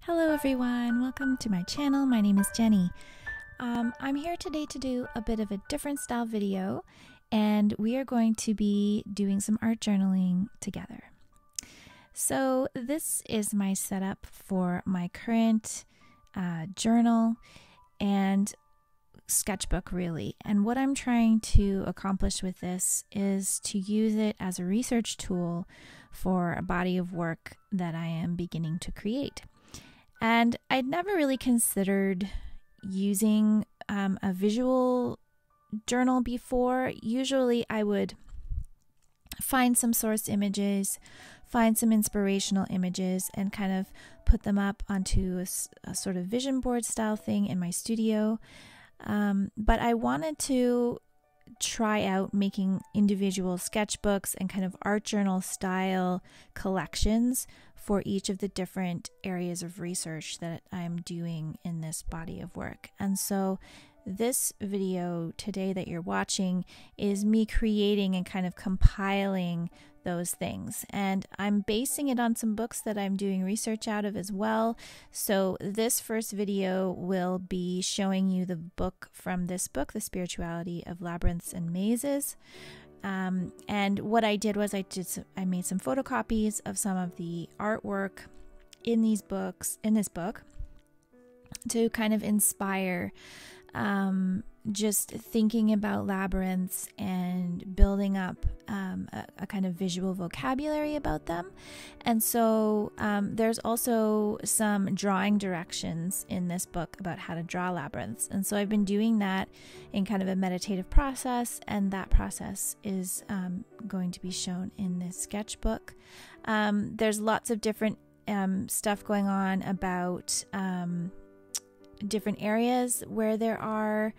Hello everyone, welcome to my channel. My name is Jenny. I'm here today to do a bit of a different style video, and we are going to be doing some art journaling together. So this is my setup for my current journal and sketchbook really, and what I'm trying to accomplish with this is to use it as a research tool for a body of work that I am beginning to create. And I'd never really considered using a visual journal before. Usually I would find some source images, find some inspirational images, and kind of put them up onto a sort of vision board style thing in my studio. But I wanted to try out making individual sketchbooks and kind of art journal style collections for each of the different areas of research that I'm doing in this body of work. And so this video today that you're watching is me creating and kind of compiling those things, and I'm basing it on some books that I'm doing research out of as well. So this first video will be showing you the book from this book, The Spirituality of Labyrinths and Mazes. And what I did was I made some photocopies of some of the artwork in this book to kind of inspire just thinking about labyrinths and building up a kind of visual vocabulary about them. And so there's also some drawing directions in this book about how to draw labyrinths. And so I've been doing that in kind of a meditative process, and that process is going to be shown in this sketchbook. There's lots of different stuff going on about different areas where there are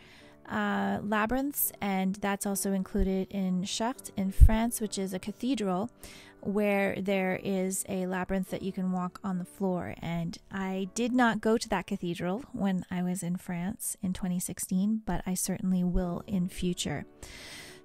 labyrinths, and that's also included in Chartres in France, which is a cathedral where there is a labyrinth that you can walk on the floor. And I did not go to that cathedral when I was in France in 2016, but I certainly will in future.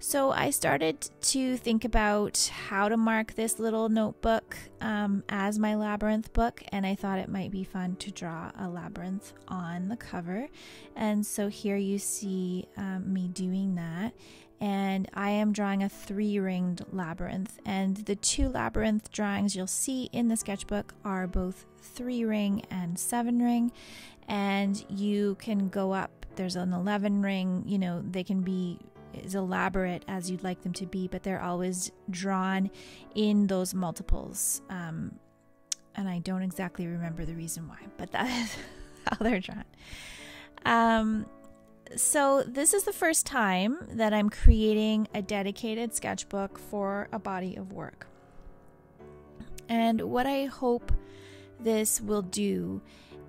So I started to think about how to mark this little notebook as my labyrinth book, and I thought it might be fun to draw a labyrinth on the cover. And so here you see me doing that, and I am drawing a 3-ringed labyrinth, and the 2 labyrinth drawings you'll see in the sketchbook are both 3-ring and 7-ring, and you can go up. There's an 11-ring, you know, they can be as elaborate as you'd like them to be, but they're always drawn in those multiples, and I don't exactly remember the reason why, but that is how they're drawn. So this is the first time that I'm creating a dedicated sketchbook for a body of work, and what I hope this will do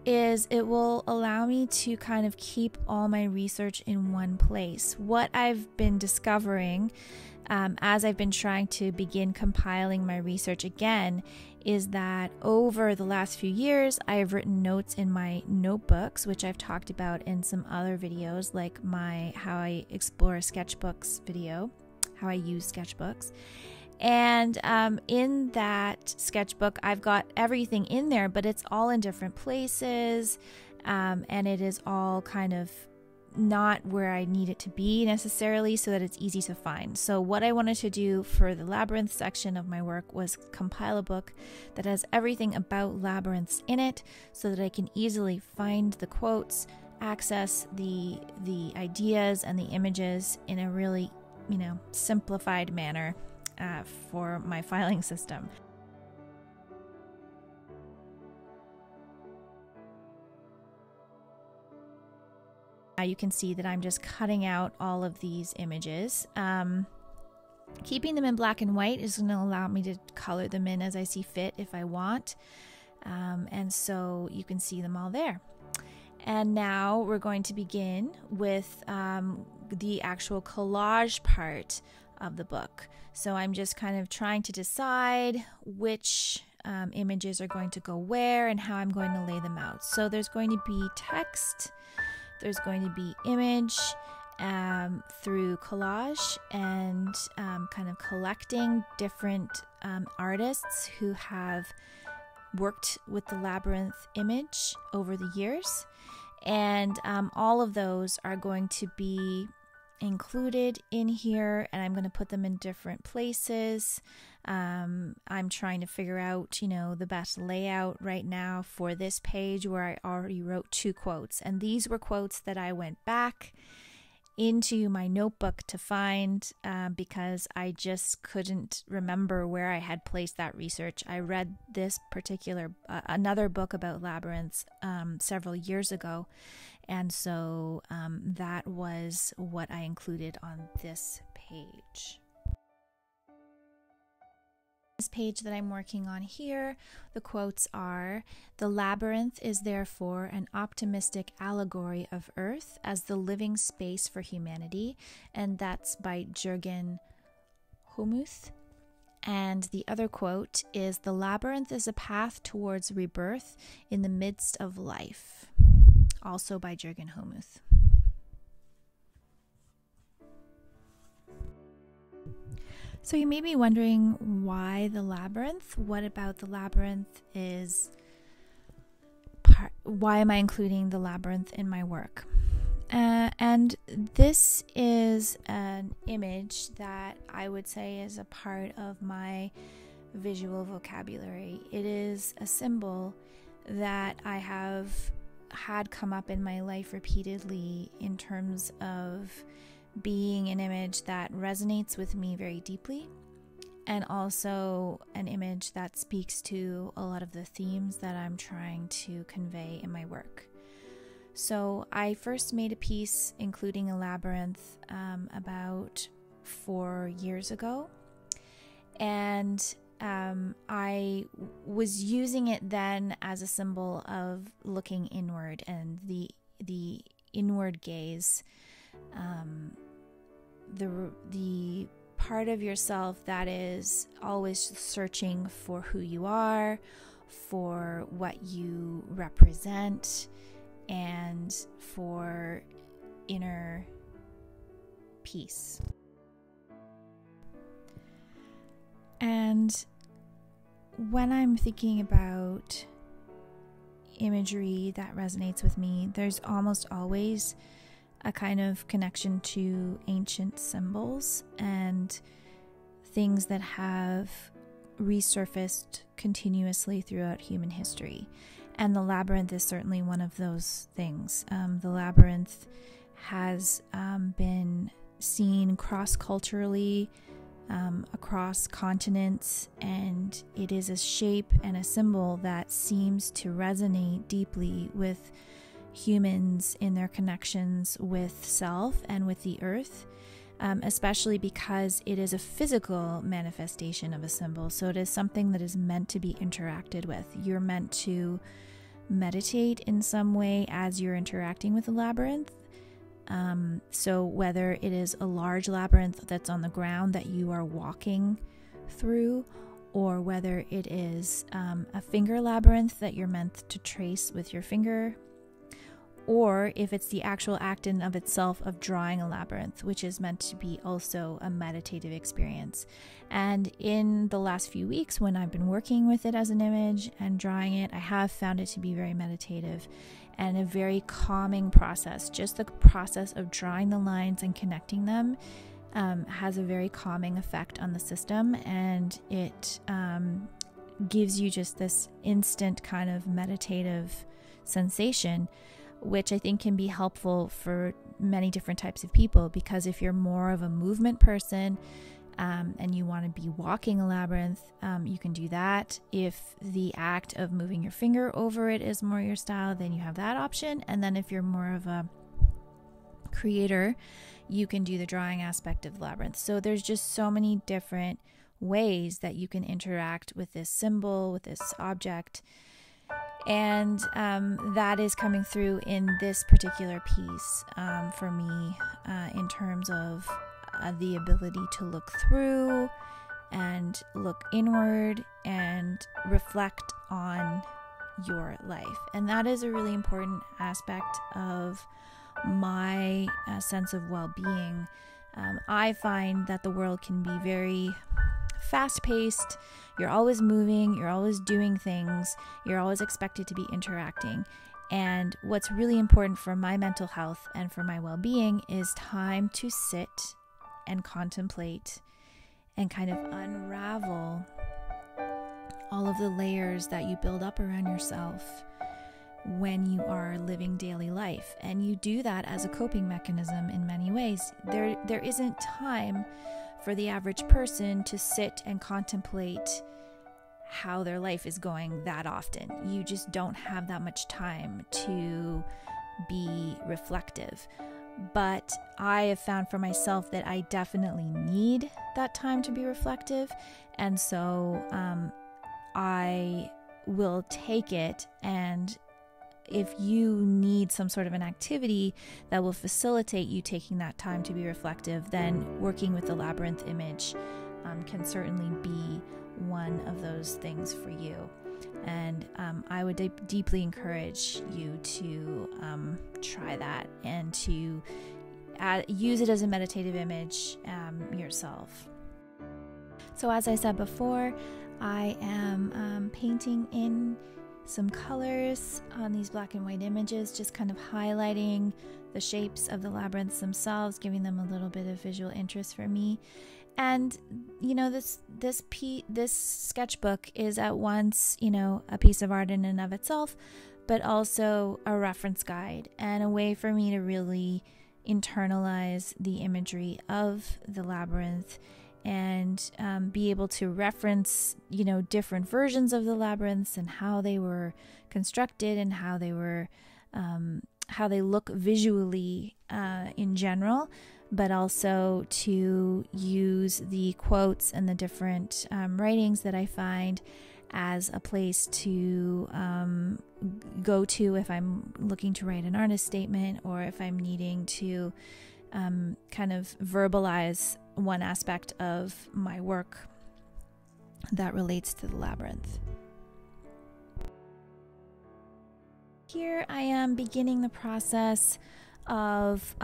is it will allow me to kind of keep all my research in one place. What I've been discovering as I've been trying to begin compiling my research again is that over the last few years I have written notes in my notebooks, which I've talked about in some other videos, like my How I Explore Sketchbooks video, how I use sketchbooks. And in that sketchbook, I've got everything in there, but it's all in different places, and it is all kind of not where I need it to be necessarily, so that it's easy to find. So what I wanted to do for the labyrinth section of my work was compile a book that has everything about labyrinths in it, so that I can easily find the quotes, access the ideas and the images in a really, simplified manner for my filing system. Now you can see that I'm just cutting out all of these images. Keeping them in black and white is going to allow me to color them in as I see fit if I want. And so you can see them all there. And now we're going to begin with the actual collage part of the book. So I'm just kind of trying to decide which images are going to go where and how I'm going to lay them out. So there's going to be text, there's going to be image through collage, and kind of collecting different artists who have worked with the labyrinth image over the years, and all of those are going to be included in here, and I'm going to put them in different places. I'm trying to figure out, the best layout right now for this page, where I already wrote 2 quotes, and these were quotes that I went back into my notebook to find because I just couldn't remember where I had placed that research. I read this particular another book about labyrinths several years ago, and so that was what I included on this page. This page that I'm working on here, the quotes are, "The labyrinth is therefore an optimistic allegory of Earth as the living space for humanity," and that's by Jürgen Humuth. And the other quote is, "The labyrinth is a path towards rebirth in the midst of life," also by Jürgen Humuth. So you may be wondering, why the labyrinth? What about the labyrinth why am I including the labyrinth in my work? And this is an image that I would say is a part of my visual vocabulary. It is a symbol that I have had come up in my life repeatedly in terms of being an image that resonates with me very deeply, and also an image that speaks to a lot of the themes that I'm trying to convey in my work. So I first made a piece including a labyrinth about 4 years ago, and I was using it then as a symbol of looking inward and the inward gaze. The part of yourself that is always searching for who you are, for what you represent, and for inner peace. And when I'm thinking about imagery that resonates with me, there's almost always a kind of connection to ancient symbols and things that have resurfaced continuously throughout human history. And the labyrinth is certainly one of those things. The labyrinth has been seen cross-culturally, across continents, and it is a shape and a symbol that seems to resonate deeply with humans in their connections with self and with the earth, especially because it is a physical manifestation of a symbol. So it is something that is meant to be interacted with. You're meant to meditate in some way as you're interacting with the labyrinth. So whether it is a large labyrinth that's on the ground that you are walking through, or whether it is a finger labyrinth that you're meant to trace with your finger, or if it's the actual act in of itself of drawing a labyrinth, which is meant to be also a meditative experience. And in the last few weeks, when I've been working with it as an image and drawing it, I have found it to be very meditative and a very calming process. Just the process of drawing the lines and connecting them has a very calming effect on the system, and it gives you just this instant kind of meditative sensation, which I think can be helpful for many different types of people. Because if you're more of a movement person and you want to be walking a labyrinth, you can do that. If the act of moving your finger over it is more your style, then you have that option. And then if you're more of a creator, you can do the drawing aspect of the labyrinth. So there's just so many different ways that you can interact with this symbol, with this object. And that is coming through in this particular piece for me in terms of the ability to look through and look inward and reflect on your life. And that is a really important aspect of my sense of well-being. I find that the world can be very fast-paced, you're always moving, you're always doing things, you're always expected to be interacting. And what's really important for my mental health and for my well-being is time to sit and contemplate and kind of unravel all of the layers that you build up around yourself when you are living daily life. And you do that as a coping mechanism in many ways. There isn't time for the average person to sit and contemplate how their life is going that often. You just don't have that much time to be reflective. But I have found for myself that I definitely need that time to be reflective. And so I will take it, and if you need some sort of an activity that will facilitate you taking that time to be reflective, then working with the labyrinth image can certainly be one of those things for you. And I would deeply encourage you to try that and to use it as a meditative image yourself. So as I said before, I am painting in some colors on these black and white images, just kind of highlighting the shapes of the labyrinths themselves, giving them a little bit of visual interest for me. And you know, this sketchbook is at once, you know, a piece of art in and of itself, but also a reference guide and a way for me to really internalize the imagery of the labyrinth and be able to reference, you know, different versions of the labyrinths and how they were constructed and how they look visually in general, but also to use the quotes and the different writings that I find as a place to go to if I'm looking to write an artist statement, or if I'm needing to kind of verbalize one aspect of my work that relates to the labyrinth. Here I am beginning the process of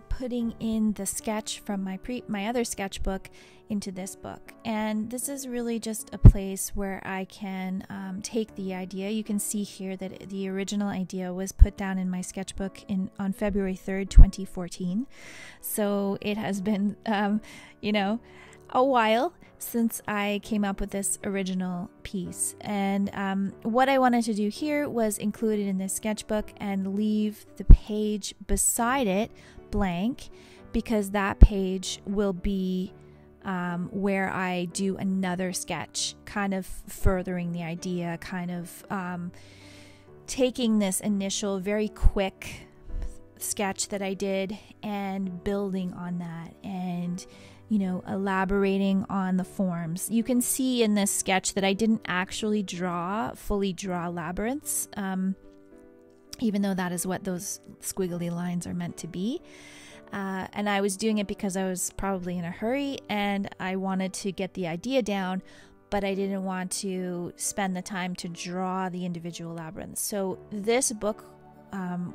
putting in the sketch from my other sketchbook into this book, and this is really just a place where I can take the idea. You can see here that the original idea was put down in my sketchbook on February 3rd, 2014. So it has been you know, a while since I came up with this original piece. And what I wanted to do here was include it in this sketchbook and leave the page beside it blank, because that page will be where I do another sketch, kind of furthering the idea, kind of taking this initial very quick sketch that I did and building on that, and you know, elaborating on the forms. You can see in this sketch that I didn't actually fully draw labyrinths, even though that is what those squiggly lines are meant to be. And I was doing it because I was probably in a hurry and I wanted to get the idea down, but I didn't want to spend the time to draw the individual labyrinths. So this book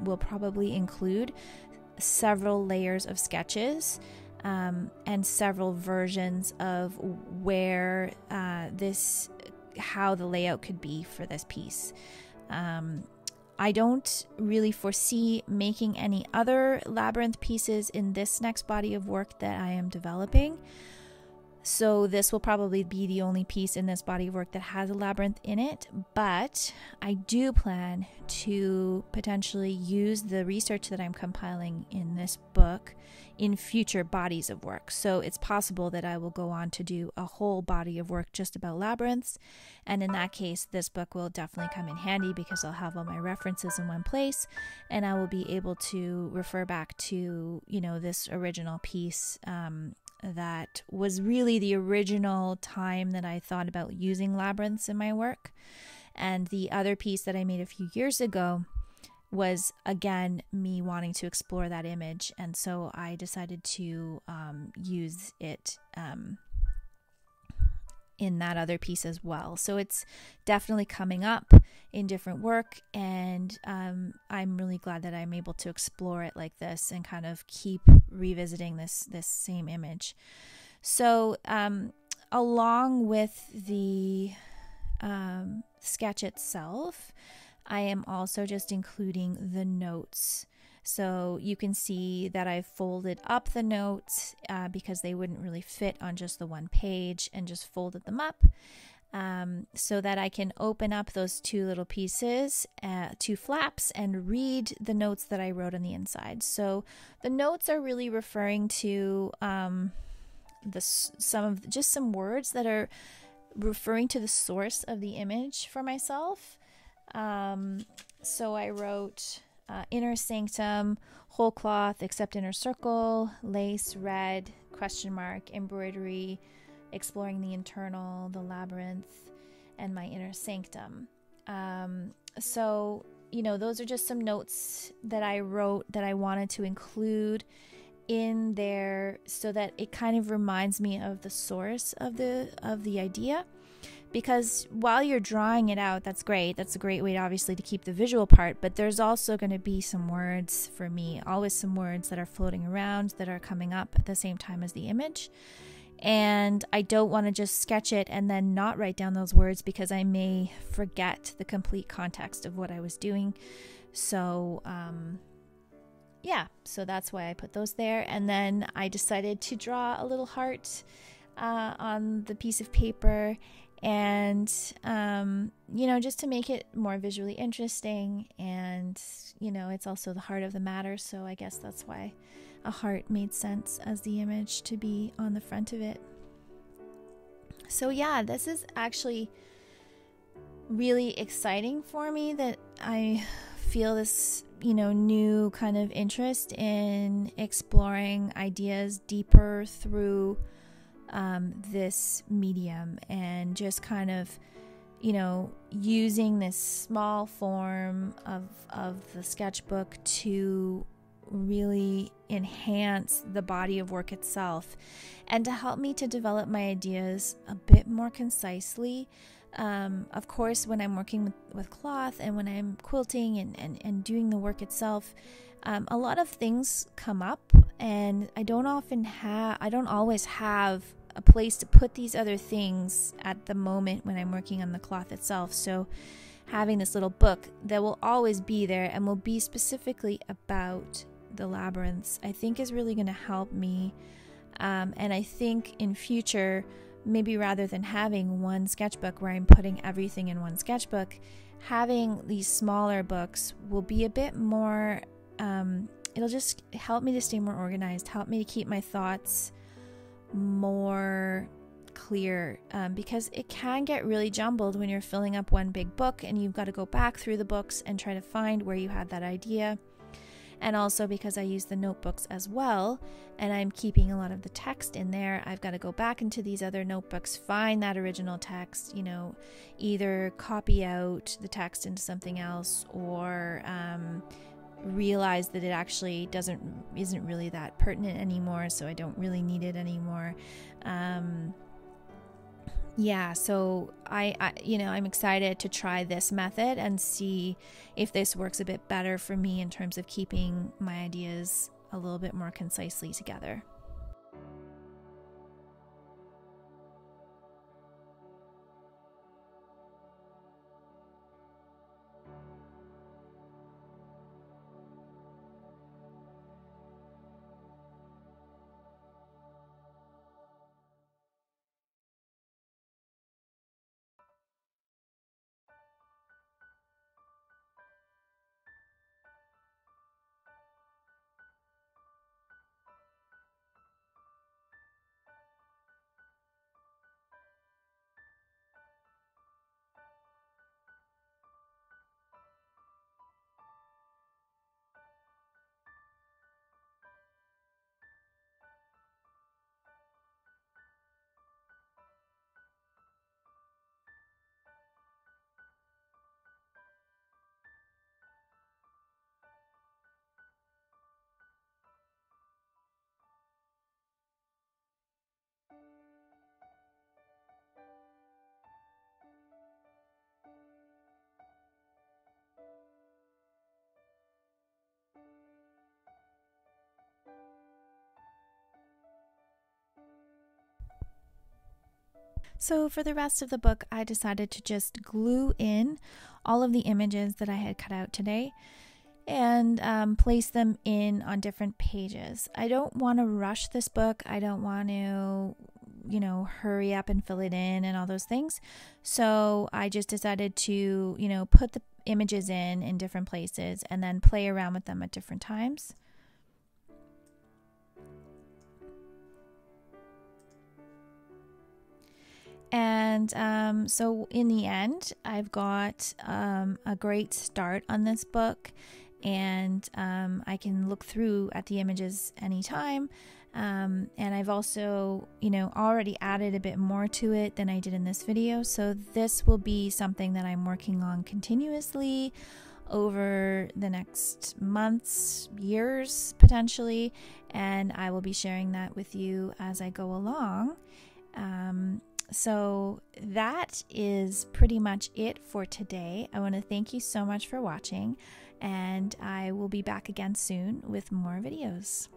will probably include several layers of sketches and several versions of where how the layout could be for this piece. I don't really foresee making any other labyrinth pieces in this next body of work that I am developing. So this will probably be the only piece in this body of work that has a labyrinth in it, but I do plan to potentially use the research that I'm compiling in this book in future bodies of work. So it's possible that I will go on to do a whole body of work just about labyrinths, and in that case this book will definitely come in handy because I'll have all my references in one place and I will be able to refer back to, you know, this original piece that was really the original time that I thought about using labyrinths in my work. And the other piece that I made a few years ago was, again, me wanting to explore that image. And so I decided to use it in that other piece as well. So it's definitely coming up in different work, and I'm really glad that I'm able to explore it like this and kind of keep revisiting this same image. So along with the sketch itself, I am also just including the notes. So you can see that I've folded up the notes because they wouldn't really fit on just the one page, and just folded them up so that I can open up those two little pieces, two flaps, and read the notes that I wrote on the inside. So the notes are really referring to some words that are referring to the source of the image for myself. So I wrote inner sanctum, whole cloth except inner circle, lace, red, question mark, embroidery, exploring the internal, the labyrinth, and my inner sanctum. So, those are just some notes that I wrote that I wanted to include in there so that it kind of reminds me of the source of the idea. Because while you're drawing it out, that's great. That's a great way, obviously, to keep the visual part. But there's also going to be some words for me, always some words that are floating around, that are coming up at the same time as the image. And I don't want to just sketch it and then not write down those words, because I may forget the complete context of what I was doing. So, so that's why I put those there. And then I decided to draw a little heart on the piece of paper. And, just to make it more visually interesting. And, it's also the heart of the matter. So I guess that's why a heart made sense as the image to be on the front of it. So yeah, this is actually really exciting for me, that I feel this, new kind of interest in exploring ideas deeper through this medium, and just kind of, using this small form of the sketchbook to really enhance the body of work itself, and to help me to develop my ideas a bit more concisely. Of course, when I'm working with cloth, and when I'm quilting and doing the work itself, a lot of things come up, and I don't always have a place to put these other things at the moment when I'm working on the cloth itself. So having this little book that will always be there and will be specifically about the labyrinths, I think is really going to help me. And I think in future, maybe rather than having one sketchbook where I'm putting everything in one sketchbook, having these smaller books will be a bit more, it'll just help me to stay more organized, help me to keep my thoughts more clear, because it can get really jumbled when you're filling up one big book, and you've got to go back through the books and try to find where you had that idea. And also because I use the notebooks as well, and I'm keeping a lot of the text in there, I've got to go back into these other notebooks, find that original text, either copy out the text into something else, or realize that it actually isn't really that pertinent anymore, so I don't really need it anymore. So I'm excited to try this method and see if this works a bit better for me in terms of keeping my ideas a little bit more concisely together. So for the rest of the book, I decided to just glue in all of the images that I had cut out today and place them in on different pages. I don't want to rush this book. I don't want to, hurry up and fill it in and all those things. So I just decided to, put the images in different places and then play around with them at different times. And so in the end, I've got a great start on this book, and I can look through at the images anytime. And I've also, already added a bit more to it than I did in this video. So this will be something that I'm working on continuously over the next months, years, potentially. And I will be sharing that with you as I go along. So that is pretty much it for today. I want to thank you so much for watching, and I will be back again soon with more videos.